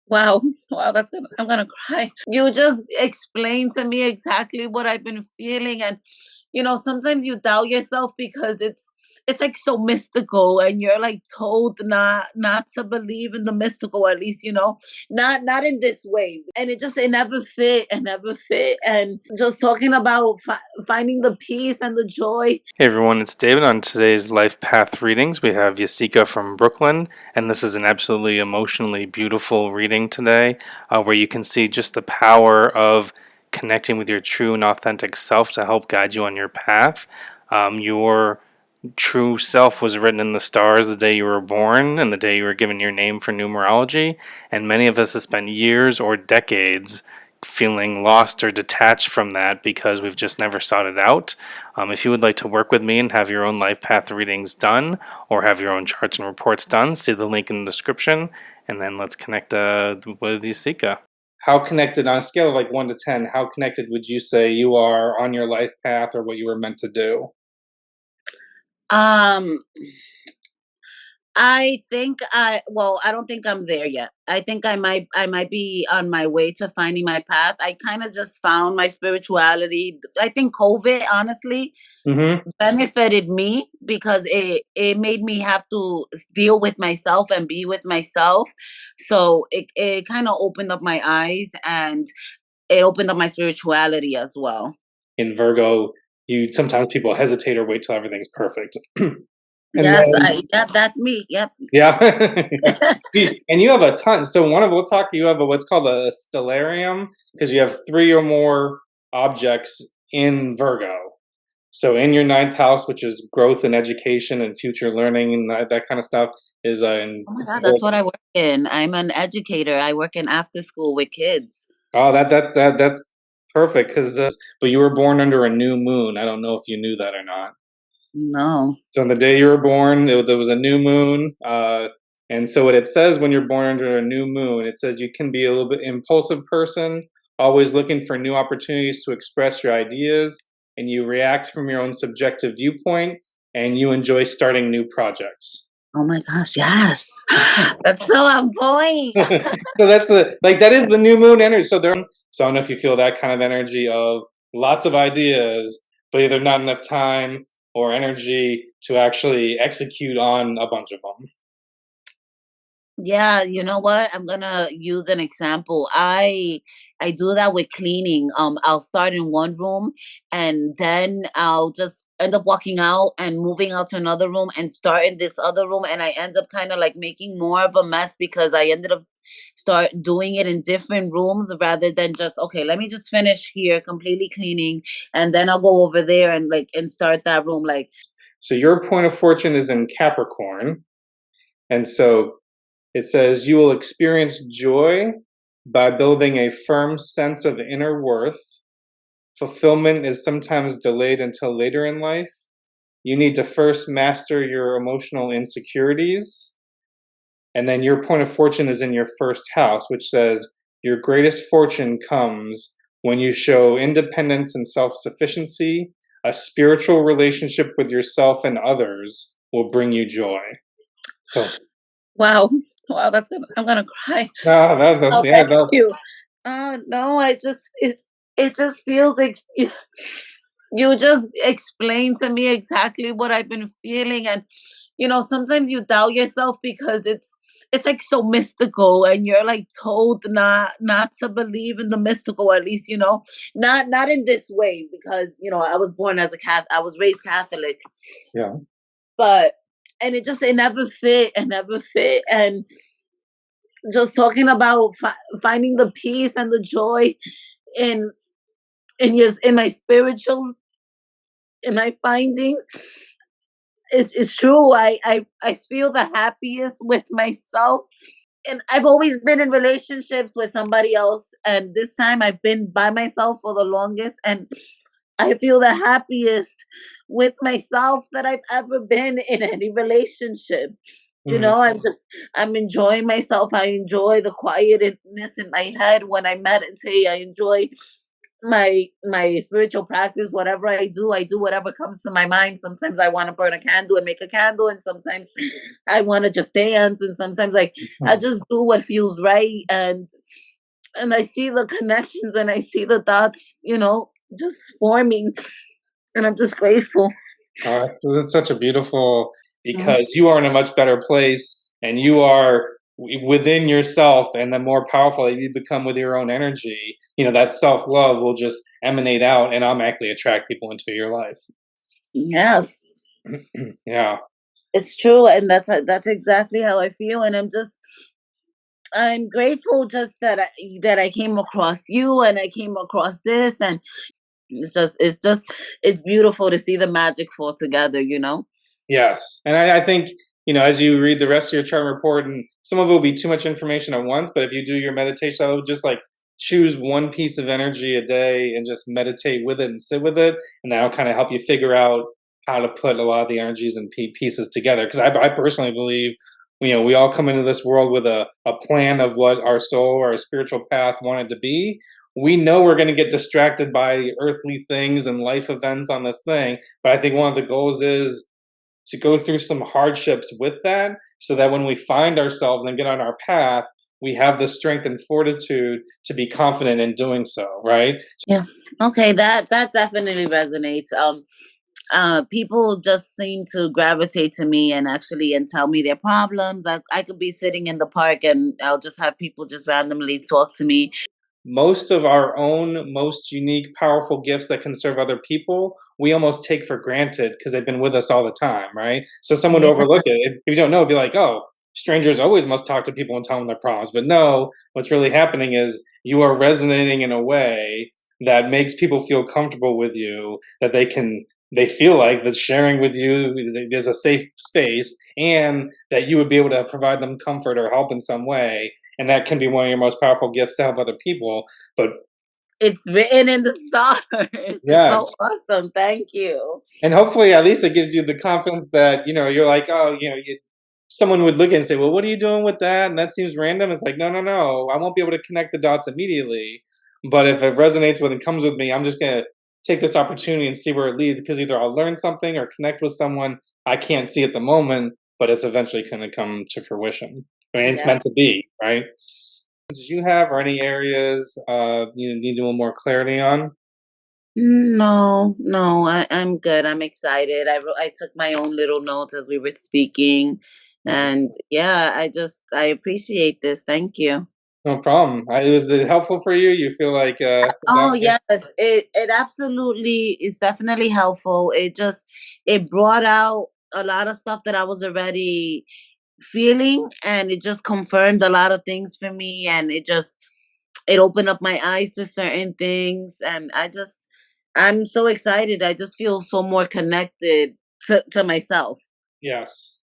Wow. Wow, I'm gonna cry. You just explained to me exactly what I've been feeling. And sometimes you doubt yourself because it's like so mystical, and you're like told not to believe in the mystical, at least, not in this way. And it never fit. And just talking about finding the peace and the joy. Hey everyone, it's David. On today's Life Path readings, we have Yessika from Brooklyn, and this is an absolutely emotionally beautiful reading today, where you can see just the power of connecting with your true and authentic self to help guide you on your path. Your true self was written in the stars the day you were born and the day you were given your name for numerology, and many of us have spent years or decades feeling lost or detached from that because we've just never sought it out. If you would like to work with me and have your own life path readings done or have your own charts and reports done, see the link in the description, and then let's connect with Yessika. How connected, on a scale of like 1 to 10, how connected would you say you are on your life path or what you were meant to do? Um I don't think I'm there yet. I think I might be on my way to finding my path. I kind of just found my spirituality. I think COVID honestly Mm-hmm. benefited me because it made me have to deal with myself and be with myself. So it kind of opened up my eyes, and it opened up my spirituality as well. In Virgo, you sometimes people hesitate or wait till everything's perfect. And Yes, then, that's me. Yep. yeah. And you have a ton. So you have what's called a stellarium because you have three or more objects in Virgo. So in your ninth house, which is growth and education and future learning and that kind of stuff, is in. Oh my God, that's what I work in. I'm an educator. I work in after school with kids. Oh, that's perfect because. But you were born under a new moon. I don't know if you knew that or not. No. So on the day you were born, there was a new moon. And so what it says when you're born under a new moon, it says you can be a little bit impulsive person, always looking for new opportunities to express your ideas, and you react from your own subjective viewpoint, and you enjoy starting new projects. Oh my gosh, yes. That's so on point. So that's that is the new moon energy. So I don't know if you feel that kind of energy of lots of ideas, but either not enough time or energy to actually execute on a bunch of them. Yeah, you know what? I'm gonna use an example. I do that with cleaning. I'll start in one room, and then I'll just end up walking out and moving out to another room and start in this other room, and I end up kind of like making more of a mess because I ended up start doing it in different rooms rather than just, okay, let me just finish here completely cleaning, and then I'll go over there and start that room. Like, So your point of fortune is in Capricorn, and so it says you will experience joy by building a firm sense of inner worth. Fulfillment is sometimes delayed until later in life. You need to first master your emotional insecurities. And then your point of fortune is in your first house, which says your greatest fortune comes when you show independence and self sufficiency. A spiritual relationship with yourself and others will bring you joy. So, wow. Wow, I'm gonna cry. Oh, yeah, thank you. No, it just feels like you just explained to me exactly what I've been feeling. And sometimes you doubt yourself because it's like so mystical, and you're like told not to believe in the mystical, at least, not in this way, because I was born as a Catholic. I was raised Catholic. yeah. But and it never fit. And just talking about finding the peace and the joy in in my spirituals, in my findings. It's true. I feel the happiest with myself, and I've always been in relationships with somebody else, and this time I've been by myself for the longest, and I feel the happiest with myself that I've ever been in any relationship. Mhm. I'm enjoying myself. I enjoy the quietness in my head when I meditate. I enjoy my spiritual practice. Whatever I do whatever comes to my mind. Sometimes I want to burn a candle and make a candle, and sometimes I want to just dance, and sometimes like I just do what feels right, and I see the connections and I see the dots, just forming, and I'm just grateful. That's such a beautiful, Mhm. because you are in a much better place and you are within yourself, and the more powerful that you become with your own energy, that self-love will just emanate out and automatically attract people into your life. Yes, Yeah. it's true, and that's exactly how I feel, and I'm grateful just that I came across you and I came across this, and it's beautiful to see the magic fall together. Yes, and I think, as you read the rest of your chart report, and some of it will be too much information at once, but if you do your meditation, I would just like choose one piece of energy a day and just meditate with it and sit with it, and that'll kind of help you figure out how to put a lot of the energies and pieces together. Because I personally believe, we all come into this world with a plan of what our soul or our spiritual path wanted to be. We know we're going to get distracted by earthly things and life events on this thing, but I think one of the goals is to go through some hardships with that, so that when we find ourselves and get on our path, we have the strength and fortitude to be confident in doing so, right? Yeah. Okay, that definitely resonates. People just seem to gravitate to me and actually and tell me their problems. I could be sitting in the park and I'll just have people just randomly talk to me. Most of our own most unique, powerful gifts that can serve other people, we almost take for granted because they've been with us all the time, right? So someone to Yeah. overlook it, if you don't know, it'd be like, oh, strangers always must talk to people and tell them their problems. But no, what's really happening is you are resonating in a way that makes people feel comfortable with you, that they feel like that sharing with you is a safe space, and that you would be able to provide them comfort or help in some way, and that can be one of your most powerful gifts to help other people. But It's written in the stars. It's yeah, so awesome. Thank you. and hopefully at least it gives you the confidence that you're like, oh, someone would look and say, well, what are you doing with that, and that seems random. It's like, no, no, no, I won't be able to connect the dots immediately, but if it resonates with and comes with me, I'm just going to take this opportunity and see where it leads, because either I'll learn something or connect with someone I can't see at the moment, but it's eventually going to come to fruition. I mean, it's Yeah. meant to be, right? Did you have, or any areas you need a little more clarity on? No, no, I'm good. I'm excited. I took my own little notes as we were speaking. And yeah, I appreciate this. Thank you. No problem. Was it helpful for you? You feel like Oh yes, it absolutely is definitely helpful. It brought out a lot of stuff that I was already feeling, and it just confirmed a lot of things for me, and it opened up my eyes to certain things, and I'm so excited. I just feel so more connected to myself. yes.